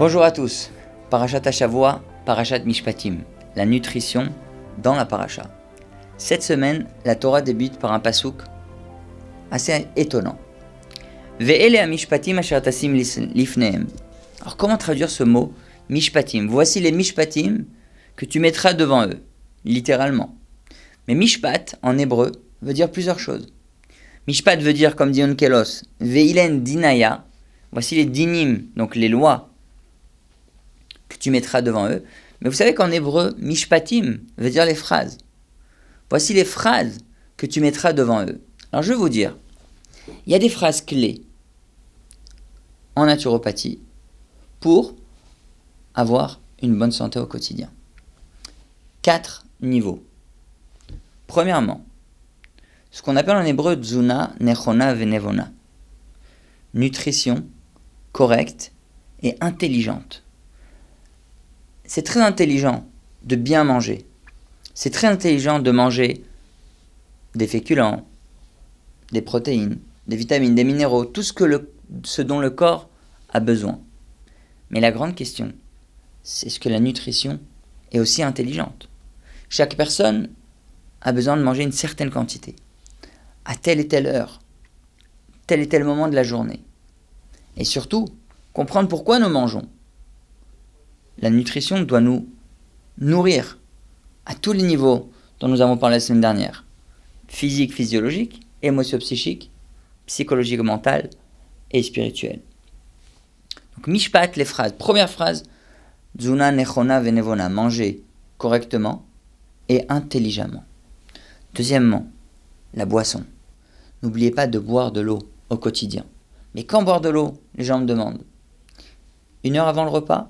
Bonjour à tous, Parashat Hashavua, Parashat Mishpatim, la nutrition dans la paracha. Cette semaine, la Torah débute par un pasouk assez étonnant. Ve'ele ha-mishpatim asher tasim lifnehem. Alors comment traduire ce mot Mishpatim? Voici les Mishpatim que tu mettras devant eux, littéralement. Mais Mishpat, en hébreu, veut dire plusieurs choses. Mishpat veut dire, comme dit Onkelos, Ve'ilen dinaya, voici les dinim, donc les lois que tu mettras devant eux. Mais vous savez qu'en hébreu, Mishpatim veut dire les phrases. Voici les phrases que tu mettras devant eux. Alors je vais vous dire, il y a des phrases clés en naturopathie pour avoir une bonne santé au quotidien. 4 niveaux. Premièrement, ce qu'on appelle en hébreu Tzuna, Nechona, Venevona. Nutrition correcte et intelligente. C'est très intelligent de bien manger. C'est très intelligent de manger des féculents, des protéines, des vitamines, des minéraux, tout ce dont le corps a besoin. Mais la grande question, c'est est-ce que la nutrition est aussi intelligente? Chaque personne a besoin de manger une certaine quantité, à telle et telle heure, tel et tel moment de la journée. Et surtout, comprendre pourquoi nous mangeons. La nutrition doit nous nourrir à tous les niveaux dont nous avons parlé la semaine dernière. Physique, physiologique, émotion-psychique, psychologique, mental et spirituel. Donc, Mishpat, les phrases. Première phrase, Tzuna, Nechona, Venevona, manger correctement et intelligemment. Deuxièmement, la boisson. N'oubliez pas de boire de l'eau au quotidien. Mais quand boire de l'eau, les gens me demandent 1 heure avant le repas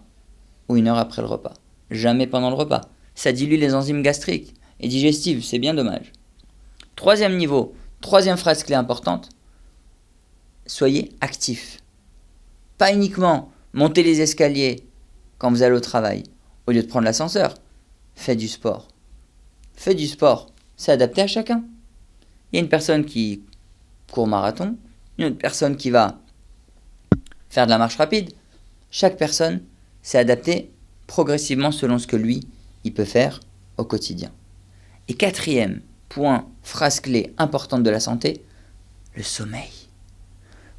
ou 1 heure après le repas? Jamais pendant le repas. Ça dilue les enzymes gastriques et digestives, c'est bien dommage. Troisième niveau, troisième phrase clé importante, soyez actifs. Pas uniquement monter les escaliers quand vous allez au travail, au lieu de prendre l'ascenseur. Faites du sport. Faites du sport, c'est adapté à chacun. Il y a une personne qui court marathon, une autre personne qui va faire de la marche rapide. Chaque personne s'est adaptée progressivement selon ce que lui, il peut faire au quotidien. Et quatrième point, phrase clé importante de la santé, le sommeil.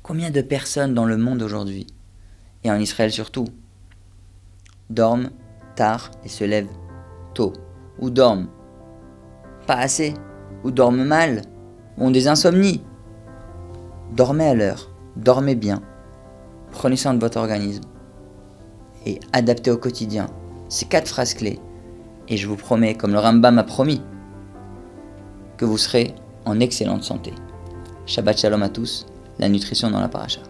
Combien de personnes dans le monde aujourd'hui, et en Israël surtout, dorment tard et se lèvent tôt, ou dorment pas assez, ou dorment mal, ou ont des insomnies? Dormez à l'heure, dormez bien, prenez soin de votre organisme et adaptez au quotidien ces 4 phrases clés. Et je vous promets, comme le Rambam a promis, que vous serez en excellente santé. Shabbat Shalom à tous, la nutrition dans la paracha.